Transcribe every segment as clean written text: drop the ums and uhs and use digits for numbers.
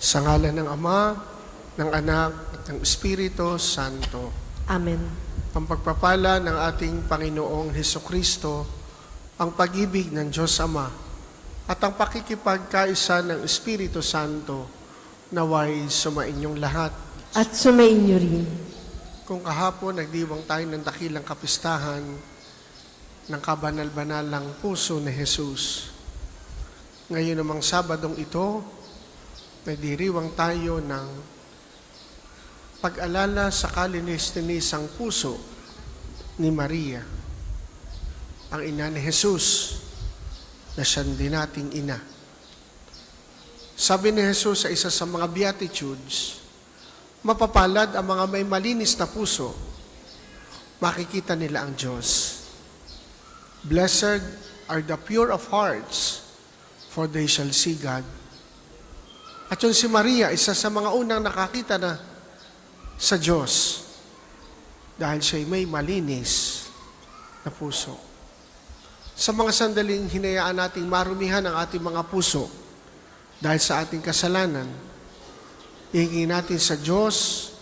Sa ngalan ng Ama, ng Anak, at ng Espiritu Santo. Amen. Ang pagpapala ng ating Panginoong Hesukristo, ang pag-ibig ng Diyos Ama, at ang pakikipagkaisa ng Espiritu Santo, naway sumainyong lahat. At sumainyo rin. Kung kahapon nagdiwang tayo ng dakilang kapistahan ng kabanal-banalang puso ni Jesus, ngayon namang Sabadong ito, nagdiriwang tayo ng pag-alala sa kalinis-tinisang puso ni Maria, ang ina ni Jesus, na siyang din nating ina. Sabi ni Jesus sa isa sa mga Beatitudes, mapapalad ang mga may malinis na puso, makikita nila ang Diyos. Blessed are the pure of hearts, for they shall see God. At yun si Maria, isa sa mga unang nakakita na sa Diyos dahil siya'y may malinis na puso. Sa mga sandaling hinayaan nating marumihan ang ating mga puso dahil sa ating kasalanan, hihingin natin sa Diyos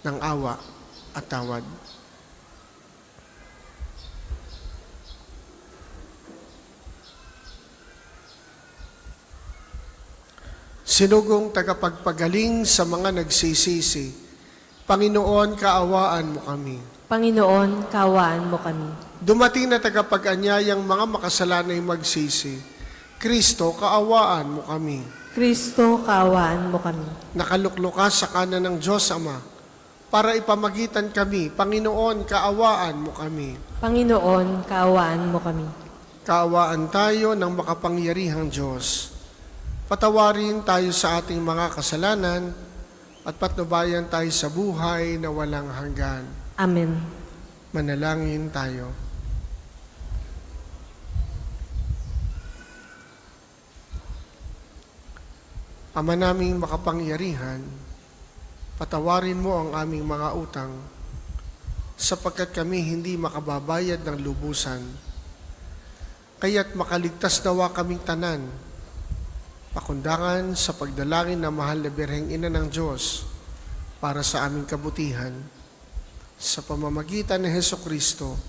ng awa at tawad. Sinugong tagapagpagaling sa mga nagsisisi, Panginoon, kaawaan mo kami. Panginoon, kaawaan mo kami. Dumating na tagapag-anyayang mga makasalanay magsisi, Kristo, kaawaan mo kami. Kristo, kaawaan mo kami. Nakalukluka sa kanan ng Diyos Ama, para ipamagitan kami, Panginoon, kaawaan mo kami. Panginoon, kaawaan mo kami. Kaawaan tayo ng makapangyarihang Diyos. Patawarin tayo sa ating mga kasalanan at patnubayan tayo sa buhay na walang hanggan. Amen. Manalangin tayo. Ama naming makapangyarihan, patawarin mo ang aming mga utang sapagkat kami hindi makababayad ng lubusan. Kaya't makaligtas nawa kaming tanan, pakundangan sa pagdalangin ng mahal na Birheng Ina ng Diyos para sa aming kabutihan, sa pamamagitan ni Hesukristo,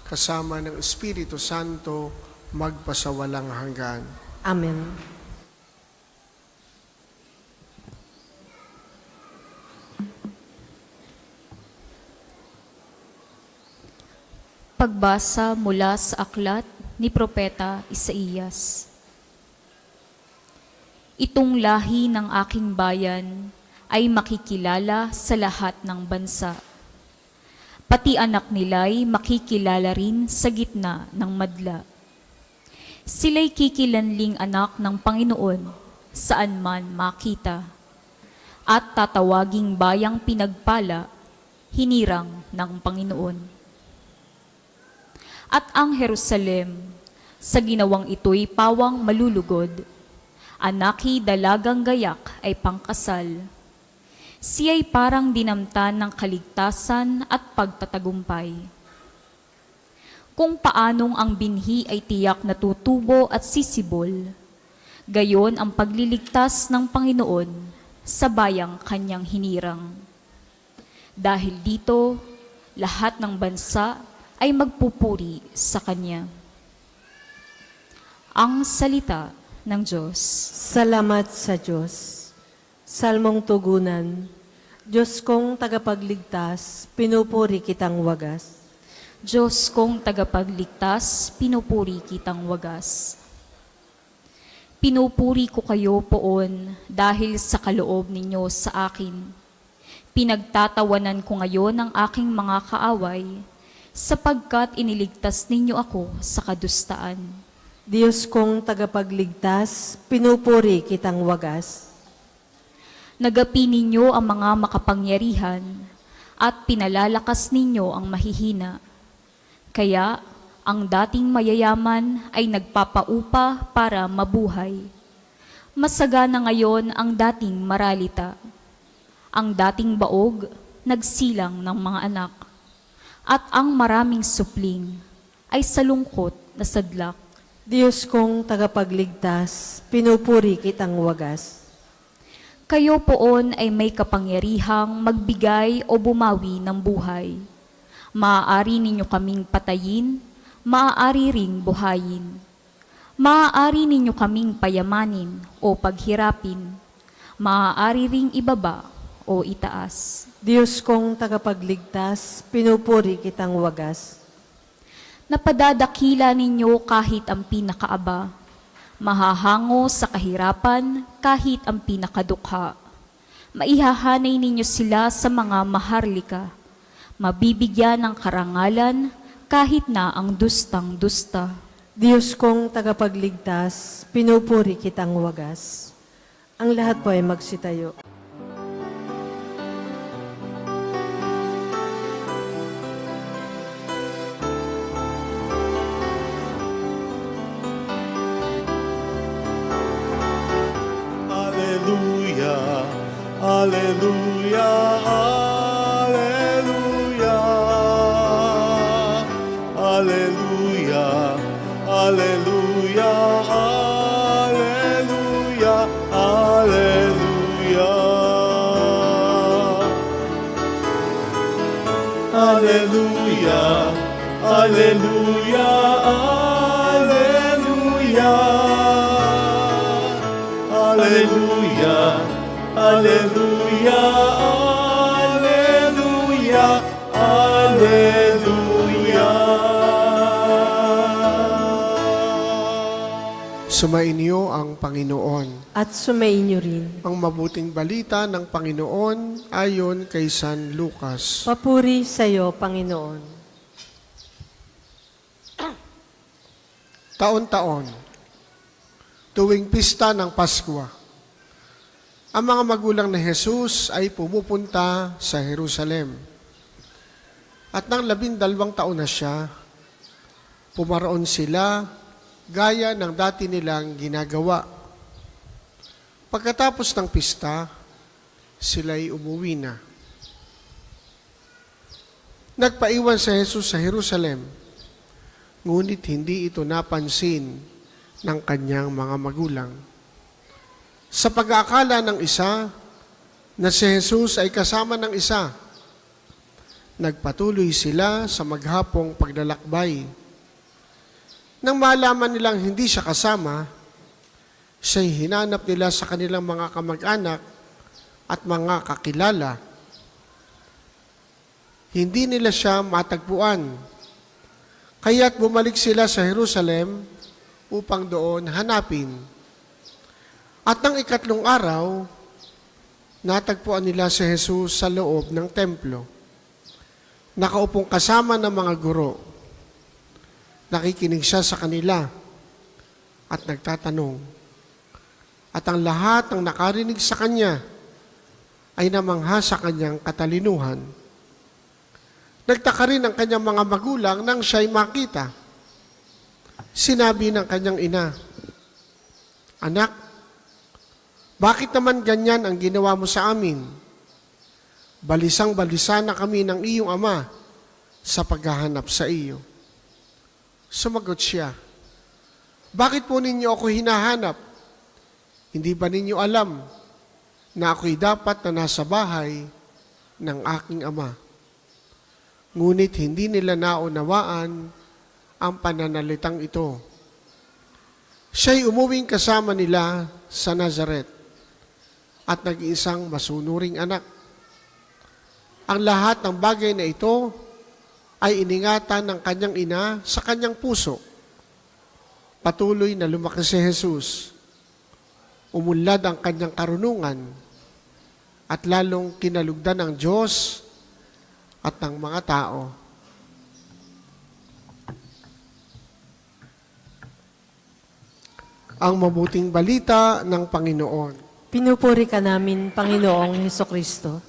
kasama ng Espiritu Santo, magpasawalang hanggan. Amen. Pagbasa mula sa aklat ni Propeta Isaías. Itong lahi ng aking bayan ay makikilala sa lahat ng bansa. Pati anak nila'y makikilala rin sa gitna ng madla. Sila'y kikilanling anak ng Panginoon saan man makita, at tatawaging bayang pinagpala, hinirang ng Panginoon. At ang Jerusalem, sa ginawang ito'y pawang malulugod, anaki dalagang gayak ay pangkasal. Siya'y parang dinamtan ng kaligtasan at pagtatagumpay. Kung paanong ang binhi ay tiyak na tutubo at sisibol, gayon ang pagliligtas ng Panginoon sa bayang kanyang hinirang. Dahil dito, lahat ng bansa ay magpupuri sa Kanya. Ang salita ng Diyos. Salamat sa Diyos. Salmong tugunan, Diyos kong tagapagligtas, pinupuri kitang wagas. Diyos kong tagapagligtas, pinupuri kitang wagas. Pinupuri ko kayo poon dahil sa kaloob ninyo sa akin. Pinagtatawanan ko ngayon ang aking mga kaaway, sapagkat iniligtas ninyo ako sa kadustaan. Diyos kong tagapagligtas, pinupuri kitang wagas. Nagapi ninyo ang mga makapangyarihan at pinalalakas ninyo ang mahihina. Kaya ang dating mayayaman ay nagpapaupa para mabuhay. Masagana ngayon ang dating maralita. Ang dating baog, nagsilang ng mga anak. At ang maraming supling ay salungkot na sadlak. Diyos kong tagapagligtas, pinupuri kitang wagas. Kayo poon ay may kapangyarihang magbigay o bumawi ng buhay. Maaari ninyo kaming patayin, maaari ring buhayin. Maaari ninyo kaming payamanin o paghirapin. Maaari ring ibaba o itaas. Diyos kong tagapagligtas, pinupuri kitang wagas. Napadadakila ninyo kahit ang pinakaaba. Mahahango sa kahirapan kahit ang pinakadukha. Maihahanay ninyo sila sa mga maharlika. Mabibigyan ng karangalan kahit na ang dustang-dusta. Diyos kong tagapagligtas, pinupuri kitang wagas. Ang lahat po ay magsitayo. Hallelujah, hallelujah, hallelujah, hallelujah, hallelujah, hallelujah, hallelujah. Hallelujah, hallelujah, hallelujah. Hallelujah, hallelujah, hallelujah, hallelujah. Sumainyo ang Panginoon. At sumainyo rin. Ang mabuting balita ng Panginoon ayon kay San Lucas. Papuri sa iyo, Panginoon. Taon-taon, tuwing pista ng Paskwa, ang mga magulang ni Jesus ay pumupunta sa Jerusalem. At nang 12 taon na siya, pumaroon sila gaya ng dati nilang ginagawa. Pagkatapos ng pista, sila'y umuwi na. Nagpaiwan si Jesus sa Jerusalem, ngunit hindi ito napansin ng kanyang mga magulang. Sa pag-aakala ng isa na si Jesus ay kasama ng isa, nagpatuloy sila sa maghapong paglalakbay. Nang malaman nilang hindi siya kasama, siya'y hinanap nila sa kanilang mga kamag-anak at mga kakilala. Hindi nila siya matagpuan. Kaya't bumalik sila sa Jerusalem upang doon hanapin. At ng 3 araw, natagpuan nila si Jesus sa loob ng templo. Nakaupong kasama ng mga guro. Nakikinig siya sa kanila at nagtatanong. At ang lahat ng nakarinig sa kanya ay namangha sa kanyang katalinuhan. Nagtaka rin ang kanyang mga magulang nang siya'y makita. Sinabi ng kanyang ina, "Anak, bakit naman ganyan ang ginawa mo sa amin? Balisang-balisa na kami ng iyong ama sa paghahanap sa iyo." Sumagot siya, "Bakit po ninyo ako hinahanap? Hindi ba ninyo alam na ako'y dapat na nasa bahay ng aking ama?" Ngunit hindi nila naunawaan ang pananalitang ito. Siya'y umuwing kasama nila sa Nazaret at nag-iisang masunuring anak. Ang lahat ng bagay na ito ay iningatan ng kanyang ina sa kanyang puso. Patuloy na lumaki si Jesus. Umunlad ang kanyang karunungan at lalong kinalugdan ng Diyos at ng mga tao. Ang mabuting balita ng Panginoon. Pinupuri ka namin, Panginoong Hesukristo.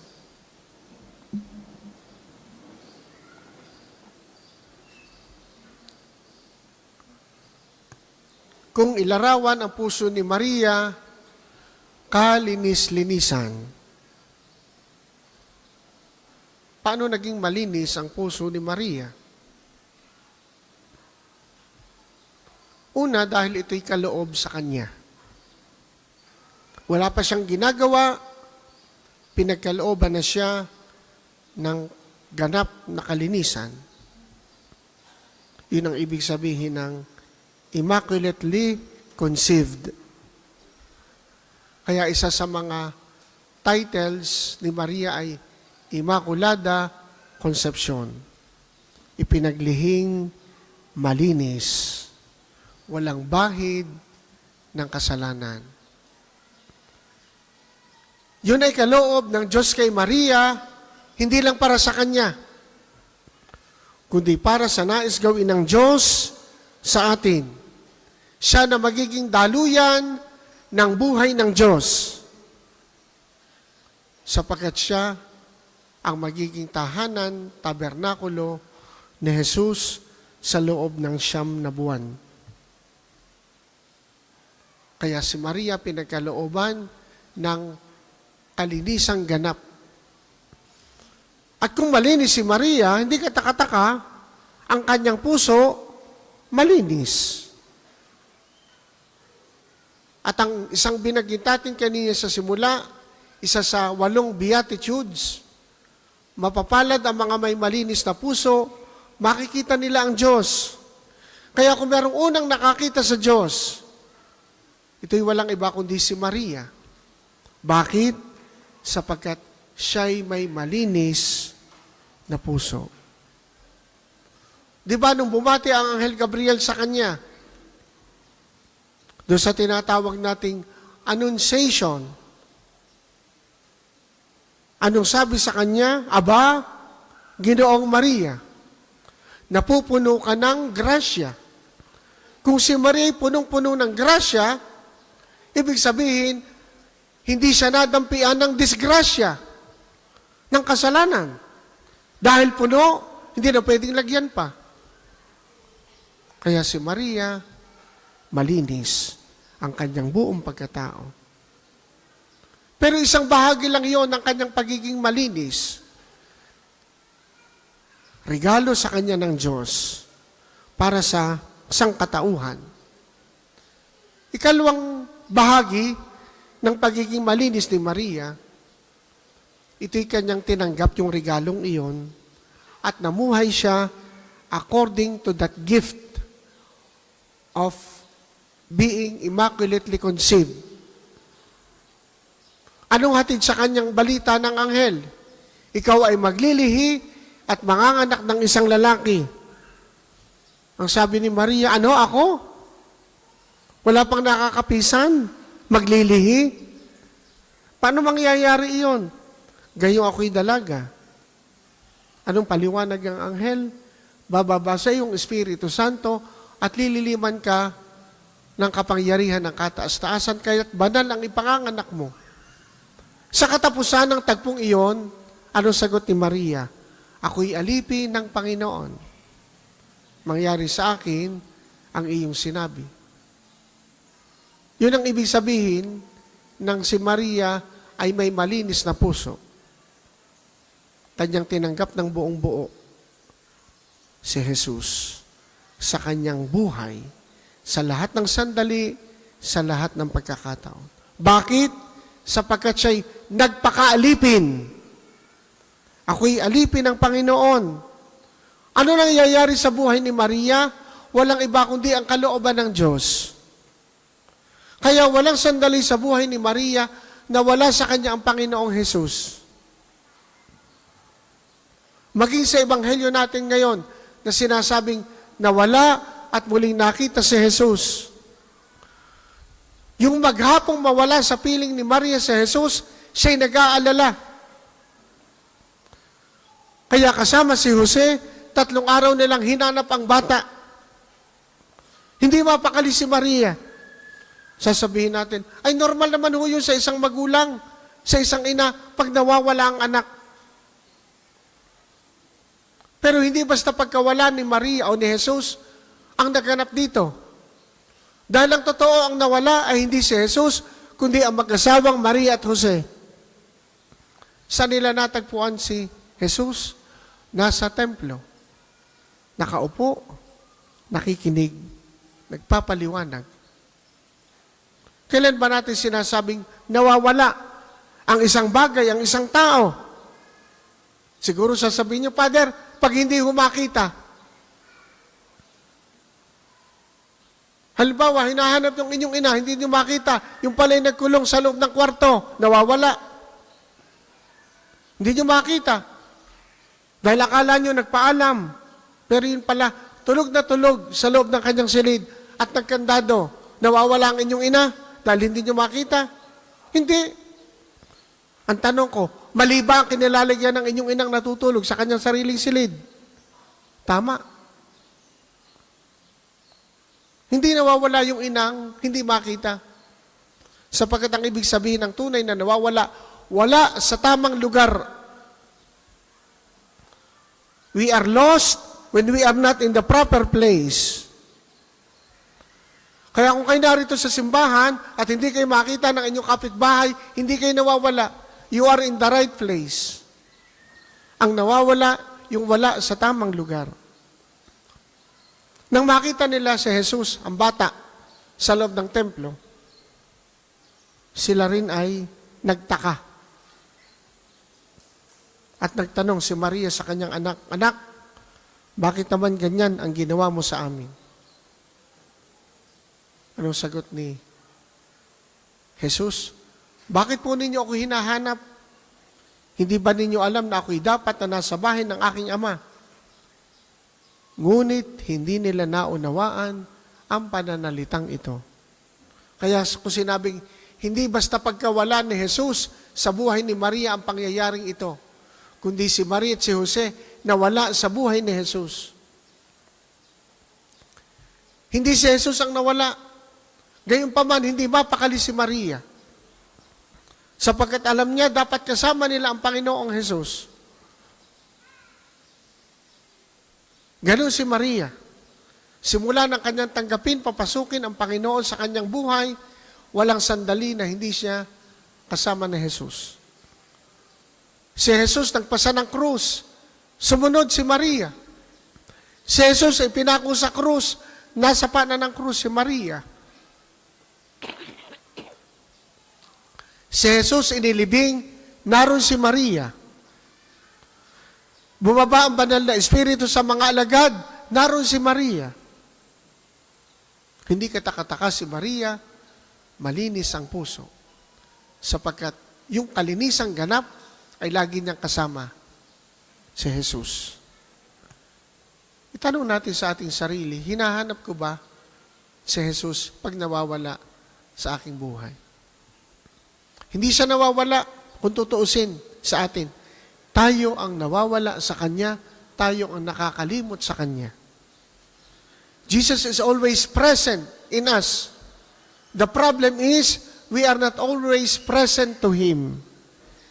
Kung ilarawan ang puso ni Maria, kalinis-linisan. Paano naging malinis ang puso ni Maria? Una, dahil ito'y kaloob sa kanya. Wala pa siyang ginagawa, pinagkalooban na siya ng ganap na kalinisan. Yun ang ibig sabihin ng immaculately conceived. Kaya isa sa mga titles ni Maria ay Immaculada Concepcion. Ipinaglihing malinis, walang bahid ng kasalanan. Yun ay kaloob ng Diyos kay Maria, hindi lang para sa Kanya, kundi para sa nais gawin ng Diyos sa atin. Siya na magiging daluyan ng buhay ng Diyos, sapagkat siya ang magiging tahanan, tabernakulo ni Jesus sa loob ng 9 na buwan. Kaya si Maria pinagkalooban ng kalinisang ganap. At kung malinis si Maria, hindi kataka-taka, ang kanyang puso malinis. At ang isang binanggit natin kanina sa simula, isa sa 8 Beatitudes, mapapalad ang mga may malinis na puso, makikita nila ang Diyos. Kaya kung merong unang nakakita sa Diyos, ito'y walang iba kundi si Maria. Bakit? Sapagkat siya'y may malinis na puso. Di ba nung bumati ang Anghel Gabriel sa kanya, doon sa tinatawag nating Annunciation, anong sabi sa kanya? Aba, Ginoong Maria, napupuno ka ng grasya. Kung si Maria ay punong-puno ng grasya, ibig sabihin, hindi siya nadampian ng disgrasya, ng kasalanan. Dahil puno, hindi na pwedeng lagyan pa. Kaya si Maria, malinis ang kanyang buong pagkatao. Pero isang bahagi lang yon ng kanyang pagiging malinis. Regalo sa kanya ng Diyos para sa sangkatauhan. Ikalawang bahagi ng pagiging malinis ni Maria, ito'y kanyang tinanggap yung regalong iyon at namuhay siya according to that gift of being immaculately conceived. Anong hatid sa kanyang balita ng anghel? Ikaw ay maglilihi at manganganak ng isang lalaki. Ang sabi ni Maria, ano ako? Wala pang nakakapisan, maglilihi. Paano mangyayari iyon? Gayong ako'y dalaga. Anong paliwanag ng anghel? Bababa sa iyong Espiritu Santo at lililiman ka ng kapangyarihan ng kataas-taasan, kaya't banal ang ipanganganak mo. Sa katapusan ng tagpong iyon, anong sagot ni Maria? Ako'y alipin ng Panginoon. Mangyari sa akin ang iyong sinabi. Yun ang ibig sabihin ng si Maria ay may malinis na puso. Kanyang tinanggap ng buong buo si Jesus sa kanyang buhay, sa lahat ng sandali, sa lahat ng pagkakataon. Bakit? Sapagkat siya'y nagpakaalipin. Ako'y alipin ng Panginoon. Ano nangyayari sa buhay ni Maria? Walang iba kundi ang kalooban ng Diyos. Kaya walang sandali sa buhay ni Maria na wala sa kanya ang Panginoong Jesus. Maging sa ebanghelyo natin ngayon na sinasabing nawala at muling nakita si Jesus. Yung maghapong mawala sa piling ni Maria si Jesus, siya'y nag-aalala. Kaya kasama si Jose, 3 araw nilang hinanap ang bata. Hindi mapakali si Maria. Sasabihin natin, ay normal naman ho yun sa isang magulang, sa isang ina, pag nawawala ang anak. Pero hindi basta pagkawala ni Maria o ni Jesus ang naganap dito. Dahil ang totoo ang nawala ay hindi si Jesus, kundi ang mag-asawang Maria at Jose. Saan nila natagpuan si Jesus? Nasa templo. Nakaupo, nakikinig, nagpapaliwanag. Kailan ba natin sinasabing nawawala ang isang bagay, ang isang tao. Siguro sasabihin niyo, Father, pag hindi humakita, halimbawa, hinahanap yung inyong ina, hindi niyo makita, yung pala'y nagkulong sa loob ng kwarto, nawawala. Hindi niyo makita. Dahil akala niyo nagpaalam. Pero yun pala, tulog na tulog sa loob ng kanyang silid at nagkandado. Nawawala ang inyong ina dahil hindi niyo makita. Hindi. Ang tanong ko, mali ba ang kinilalagyan ng inyong inang natutulog sa kanyang sariling silid? Tama. Hindi nawawala yung inang, hindi makita. Sapagkat ang ibig sabihin ng tunay na nawawala, wala sa tamang lugar. We are lost when we are not in the proper place. Kaya kung kayo narito sa simbahan at hindi kayo makita ng inyong kapitbahay, hindi kayo nawawala. You are in the right place. Ang nawawala, yung wala sa tamang lugar. Nang makita nila si Jesus, ang bata, sa loob ng templo, sila rin ay nagtaka. At nagtanong si Maria sa kanyang anak, "Anak, bakit naman ganyan ang ginawa mo sa amin?" Anong sagot ni Jesus? "Bakit po ninyo ako hinahanap? Hindi ba ninyo alam na ako'y dapat na nasa bahay ng aking ama?" Ngunit hindi nila naunawaan ang pananalitang ito. Kaya kung sinabing, hindi basta pagkawala ni Jesus sa buhay ni Maria ang pangyayaring ito, kundi si Maria at si Jose nawala sa buhay ni Jesus. Hindi si Jesus ang nawala. Gayunpaman, hindi mapakali si Maria. Sapagkat alam niya, dapat kasama nila ang Panginoong Jesus. Ganon si Maria. Simula ng kanyang tanggapin, papasukin ang Panginoon sa kanyang buhay, walang sandali na hindi siya kasama ni Jesus. Si Jesus nagpasa ng krus, sumunod si Maria. Si Jesus ay pinako sa krus, nasa paanan ng krus si Maria. Si Jesus inilibing, naroon si Maria. Bumaba ang banal na Espiritu sa mga alagad, naroon si Maria. Hindi katakataka si Maria, malinis ang puso. Sapagkat yung kalinisang ganap ay lagi niyang kasama si Jesus. Itanong natin sa ating sarili, hinahanap ko ba si Jesus pag nawawala sa aking buhay? Hindi siya nawawala kung tutuusin sa atin. Tayo ang nawawala sa Kanya, tayo ang nakakalimot sa Kanya. Jesus is always present in us. The problem is, we are not always present to Him.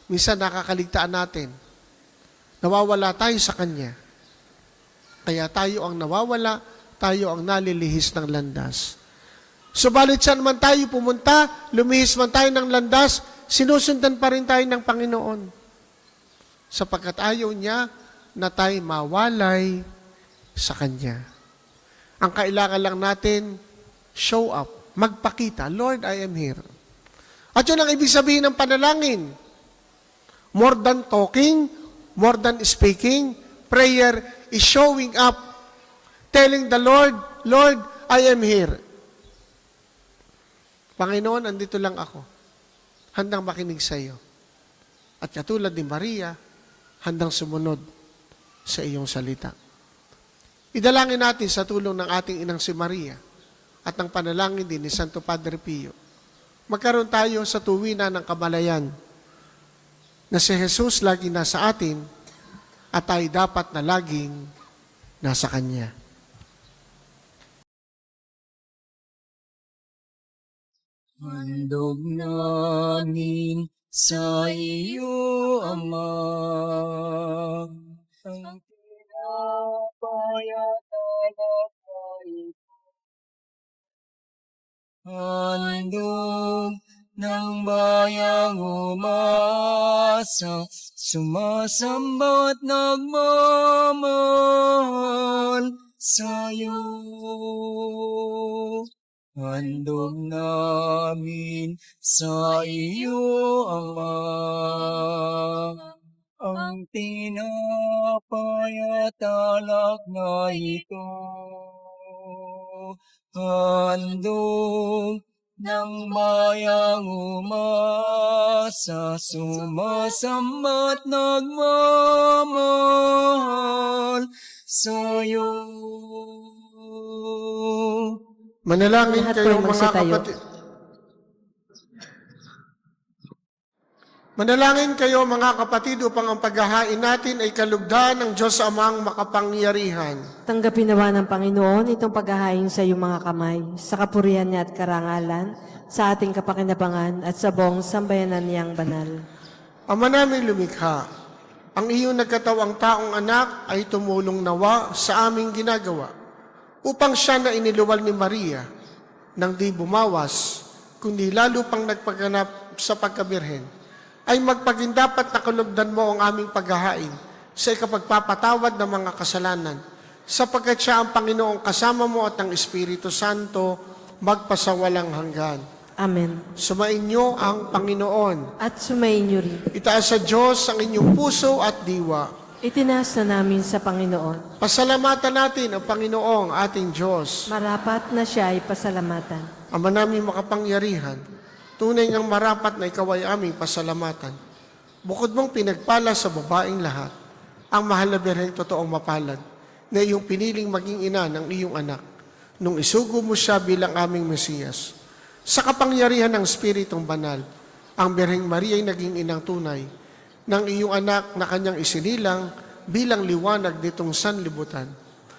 Minsan nakakaligtaan natin. Nawawala tayo sa Kanya. Kaya tayo ang nawawala, tayo ang nalilihis ng landas. Subalit saan man tayo pumunta, lumihis man tayo ng landas, sinusundan pa rin tayo ng Panginoon. Sapagkat ayaw niya na tayo mawalay sa Kanya. Ang kailangan lang natin, show up, magpakita, Lord, I am here. At yun ang ibig sabihin ng panalangin. More than talking, more than speaking, prayer is showing up, telling the Lord, Lord, I am here. Panginoon, andito lang ako. Handang makinig sa iyo. At katulad ni Maria, handang sumunod sa iyong salita. Idalangin natin sa tulong ng ating inang si Maria at ng panalangin din ni Santo Padre Pio. Magkaroon tayo sa tuwina ng kamalayan na si Jesus lagi nasa atin at tayo dapat na laging nasa Kanya. Handog namin sa iyo, Ama, ang pinapayatalaga ito. Handog ng bayang umasa, sumasamba at nagmamahal sa iyo. handog namin sa iyo, Ama. Ang tinapay at alak na ito, handog ng bayang umasa, sumasamba't nagmamahal sa'yo. Manalangin Lahat kayo po ay mga magsitayo. kapatid. Manalangin kayo mga kapatid upang ang paghahain natin ay kalugdan ng Diyos Amang makapangyarihan. Tanggapin nawa ng Panginoon itong paghahain sa iyong mga kamay, sa kapurihan niya at karangalan, sa ating kapakinabangan at sa buong sambayanan niyang banal. Ama namin lumikha, ang iyong nagkatawang taong anak ay tumulong nawa sa aming ginagawa upang siya na iniluwal ni Maria nang di bumawas, kundi lalo pang nagpaganap sa pagkabirhen, ay magpagindapat na kalugdan mo ang aming paghahain sa ikapagpapatawad ng mga kasalanan, sapagkat siya ang Panginoong kasama mo at ang Espiritu Santo magpasawalang hanggan. Amen. Sumainyo ang Panginoon. At sumainyo rin. Itaas sa Diyos ang inyong puso at diwa. Itinaas na namin sa Panginoon. Pasalamatan natin ang Panginoong ating Diyos. Marapat na siya ay pasalamatan. Ama namin makapangyarihan, tunay ngang marapat na ikaw ay aming pasalamatan. Bukod mong pinagpala sa babaeng lahat, ang mahal na Birheng totoong mapalad, na iyong piniling maging ina ng iyong anak, nung isugo mo siya bilang aming Mesiyas. Sa kapangyarihan ng Espiritong Banal, ang Birheng Maria ay naging inang tunay ng iyong anak na kanyang isinilang bilang liwanag nitong sanlibutan.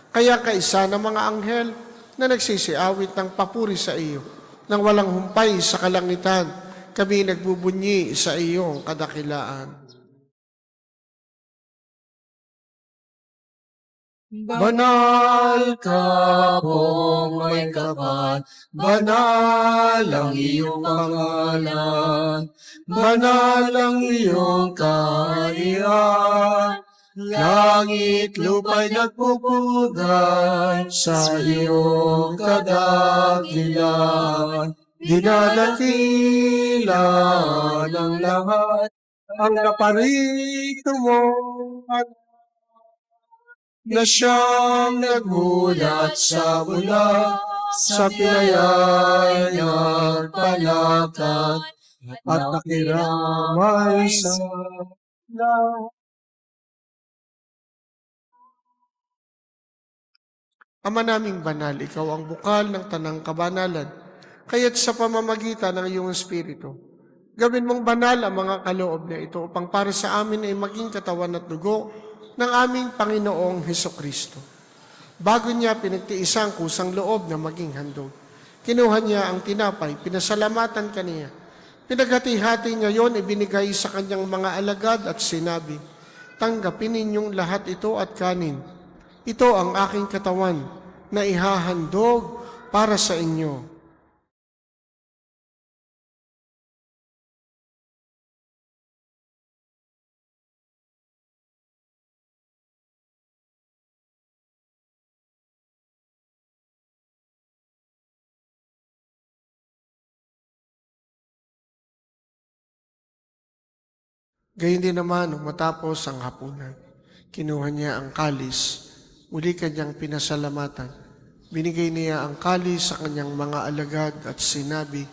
Kaya kaisa ng mga anghel na nagsisiawit ng papuri sa iyo, nang walang humpay sa kalangitan, kami nagbubunyi sa iyong kadakilaan. Banal ka po may kapal, banal ang iyong pangalan, banal ang iyong kaharian, langit lupa'y nagpupugay sa iyong kadakilan. Dinadakila ng lahat ang kaparito mo at na siyang nagmulat sa bula, sa pinayay nagpalakad, at nakiramay sa lahat. Ama naming banal, ikaw ang bukal ng tanang kabanalan, kaya't sa pamamagitan ng iyong Espiritu, gawin mong banal ang mga kaloob na ito upang para sa amin ay maging katawan at dugo ng aming Panginoong Hesukristo. Bago niya pinagtiisang kusang loob na maging handog, kinuha niya ang tinapay, pinasalamatan kaniya. Pinaghati-hati niya yon, ibinigay sa kanyang mga alagad at sinabi, "Tanggapin ninyong lahat ito at kanin. Ito ang aking katawan na ihahandog para sa inyo." Gayun din naman, nung matapos ang hapunan, kinuha niya ang kalis, muli kanyang pinasalamatan. Binigay niya ang kalis sa kanyang mga alagad at sinabi,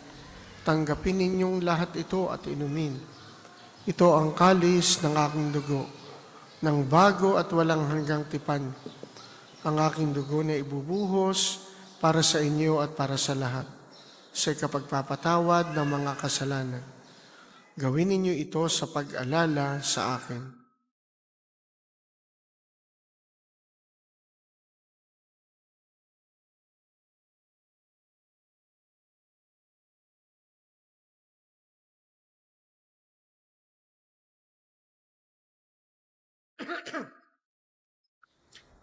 "Tanggapin ninyong lahat ito at inumin. Ito ang kalis ng aking dugo, ng bago at walang hanggang tipan. Ang aking dugo na ibubuhos para sa inyo at para sa lahat, sa ikapagpapatawad ng mga kasalanan. Gawin ninyo ito sa pag-alala sa akin."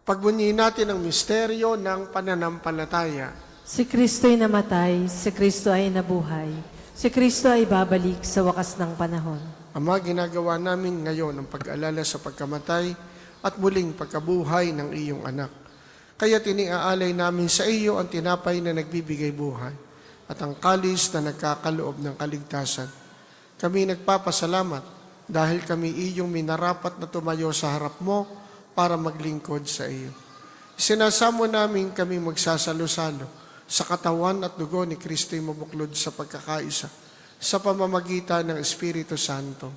Pagbunyiin natin ang misteryo ng pananampalataya. Si Kristo'y namatay, si Kristo ay nabuhay, si Kristo ay babalik sa wakas ng panahon. Ama, ginagawa namin ngayon ang pag-alala sa pagkamatay at muling pagkabuhay ng iyong anak. Kaya tiniaalay namin sa iyo ang tinapay na nagbibigay buhay at ang kalis na nagkakaloob ng kaligtasan. Kami nagpapasalamat dahil kami iyong minarapat na tumayo sa harap mo para maglingkod sa iyo. Sinasamo namin kami magsasalo-salo sa katawan at dugo ni Kristo'y mabuklod sa pagkakaisa sa pamamagitan ng Espiritu Santo.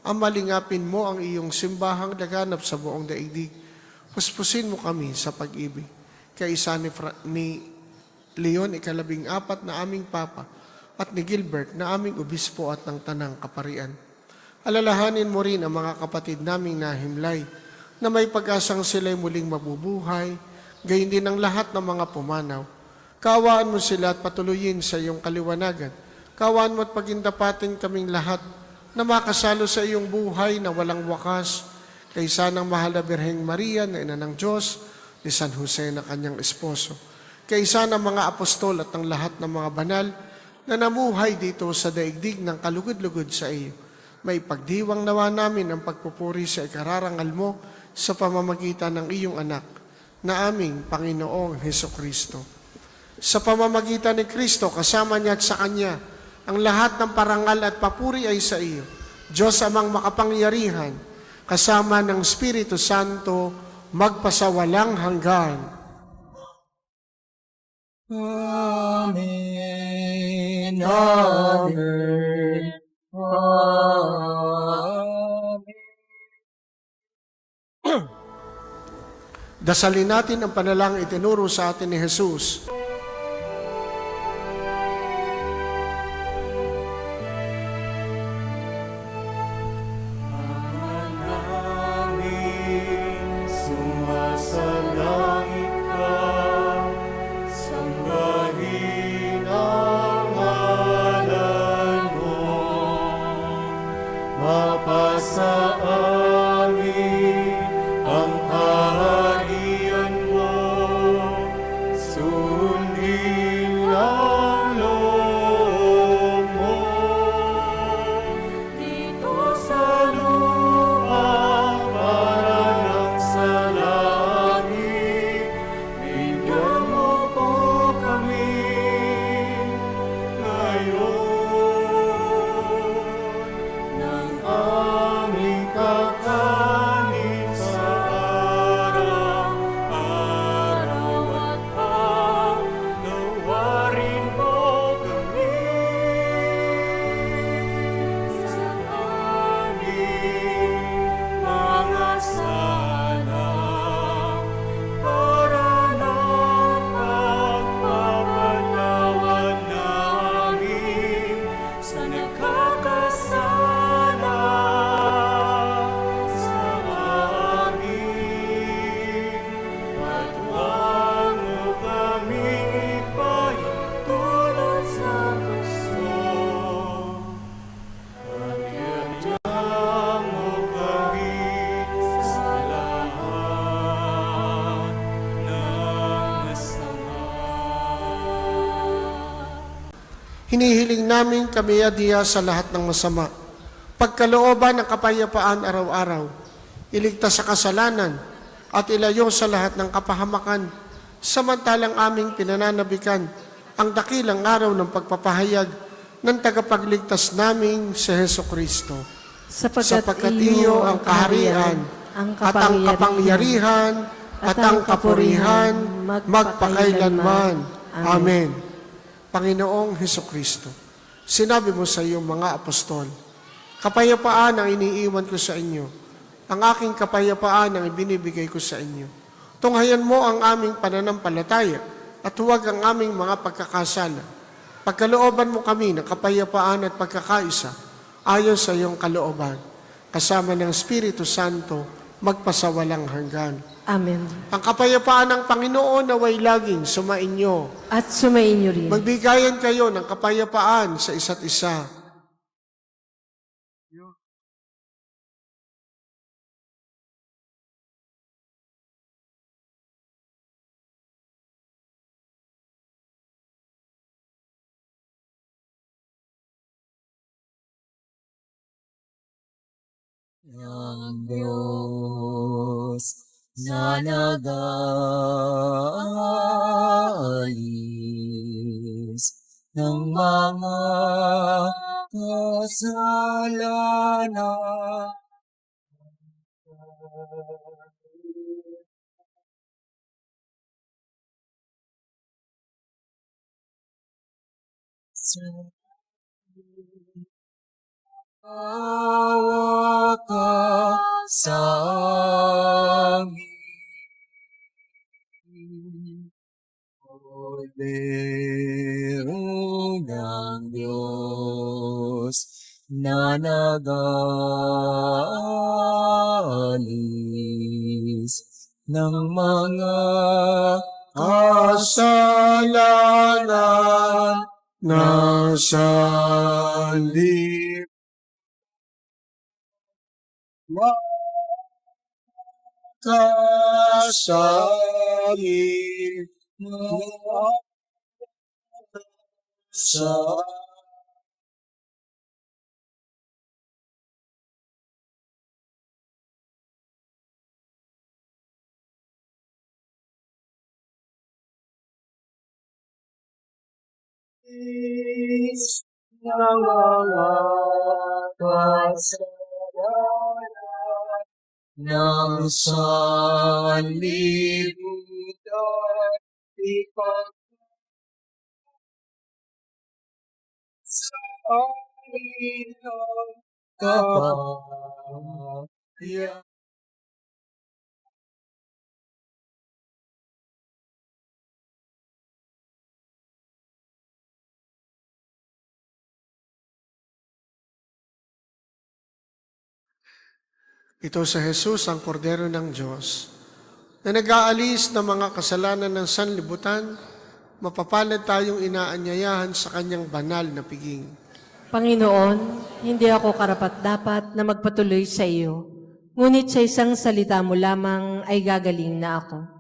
Amalingapin mo ang iyong simbahang laganap sa buong daigdig. Puspusin mo kami sa pag-ibig. Kaisa ni Leon, 14 na aming Papa, at ni Gilbert na aming Obispo at ng Tanang Kaparian. Alalahanin mo rin ang mga kapatid naming nahimlay na may pag-asang sila'y muling mabubuhay, gayon din ang lahat ng mga pumanaw. Kaawaan mo sila at patuloyin sa iyong kaliwanagan. Kaawaan mo at pagindapatin kaming lahat na makasalo sa iyong buhay na walang wakas, kaysa ng mahal na Birheng Maria na ina ng Diyos, ni San Jose na kanyang esposo, kaysa ng mga apostol at ng lahat ng mga banal na namuhay dito sa daigdig ng kalugod-lugod sa iyo. May pagdiwang nawa namin ang pagpupuri sa ikararangal mo sa pamamagitan ng iyong anak na aming Panginoong Hesukristo. Sa pamamagitan ni Kristo, kasama niya at sa Kanya, ang lahat ng parangal at papuri ay sa iyo, Diyos amang makapangyarihan, kasama ng Espiritu Santo, magpasawalang hanggan. Amen. Amen. Amen. Dasalin natin ang panalangin itinuro sa atin ni Jesus. Sumasalangit ka, sambahin ang ngalan mo, mapasa amin ang kaharian mo, sundin ang loob mo. Dito sa lupa parang sa langit, bigyan mo po kami ngayon ng aming kakanin sa araw-araw, at pagnawarin mo kami sa aming mga sala, para na pagpapatawad namin sa nagkakasala sa amin. At huwag mo kaming ipahintulot sa gusto, at iadya mo kami sa lahat ng masama. Hinihiling namin kami adiya sa lahat ng masama. Pagkalooban ng kapayapaan araw-araw, iligtas sa kasalanan at ilayo sa lahat ng kapahamakan, samantalang aming pinananabikan ang dakilang araw ng pagpapahayag ng tagapagligtas naming si Hesukristo. Sapagkat iyo ang kaharian, at ang kapangyarihan, at ang kapurihan, magpakailanman. Amen. Panginoong Hesukristo, sinabi mo sa iyong mga apostol, kapayapaan ang iniiwan ko sa inyo, ang aking kapayapaan ang ibinibigay ko sa inyo. Tunghayan mo ang aming pananampalataya at huwag ang aming mga pagkakasala. Pagkalooban mo kami ng kapayapaan at pagkakaisa ayon sa iyong kalooban, kasama ng Espiritu Santo, magpasawalang hanggan. Amen. Ang kapayapaan ng Panginoon naway laging sumainyo. At sumainyo rin. Magbigayan kayo ng kapayapaan sa isa't isa. Ang Diyos na nag-aalis ng mga kasalanan. Awa ka sa amin, Kordero ng Diyos, na nag-aalis ng mga Kasalanan na sanlip. Kasamin sa ng mga kasalanan ng sanlibutan, ipag sa amin ang kapahayag. Ito sa Jesus, ang Kordero ng Diyos, na nag-aalis ng mga kasalanan ng sanlibutan, mapapalad tayong inaanyayahan sa kanyang banal na piging. Panginoon, hindi ako karapat-dapat na magpatuloy sa iyo, ngunit sa isang salita mo lamang ay gagaling na ako.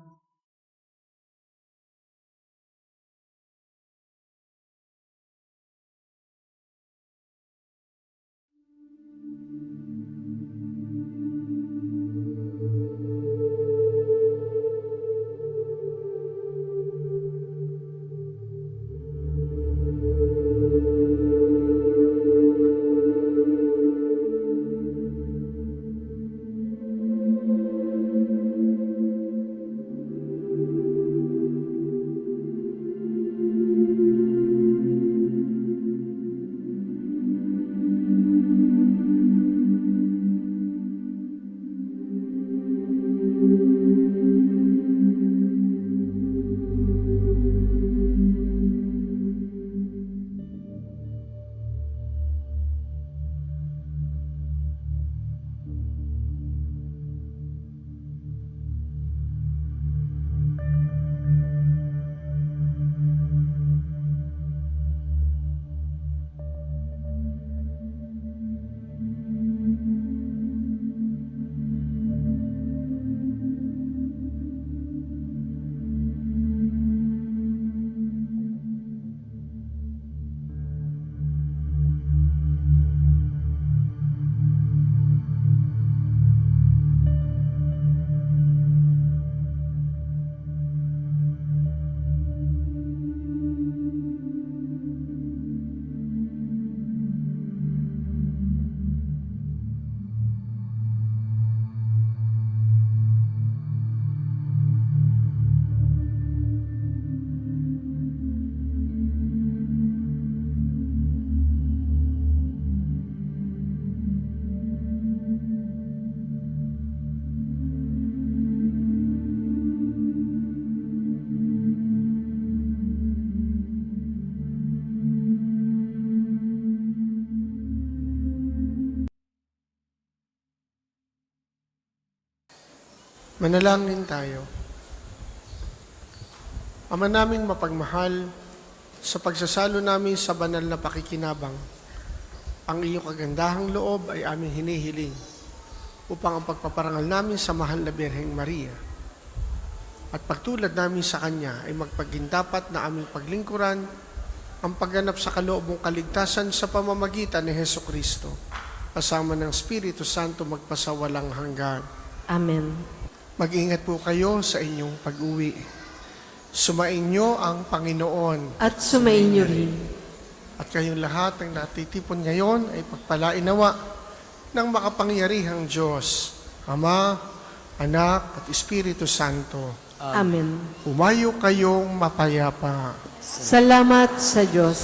Manalangin tayo. Ama naming mapagmahal, sa pagsasalo namin sa banal na pakikinabang, ang iyong kagandahang loob ay aming hinihiling upang ang pagpaparangal namin sa mahal na Birheng Maria at pagtulad namin sa Kanya ay magpagindapat na aming paglingkuran ang pagganap sa kaloobong kaligtasan sa pamamagitan ni Heso Kristo, kasama ng Espiritu Santo magpasawalang hanggan. Amen. Mag-ingat po kayo sa inyong pag-uwi. Sumainyo ang Panginoon. At sumainyo rin. At kayong lahat ang natitipon ngayon ay pagpalain nawa ng makapangyarihang Diyos, Ama, Anak, at Espiritu Santo. Amen. Umayo kayong mapayapa. Salamat sa Diyos.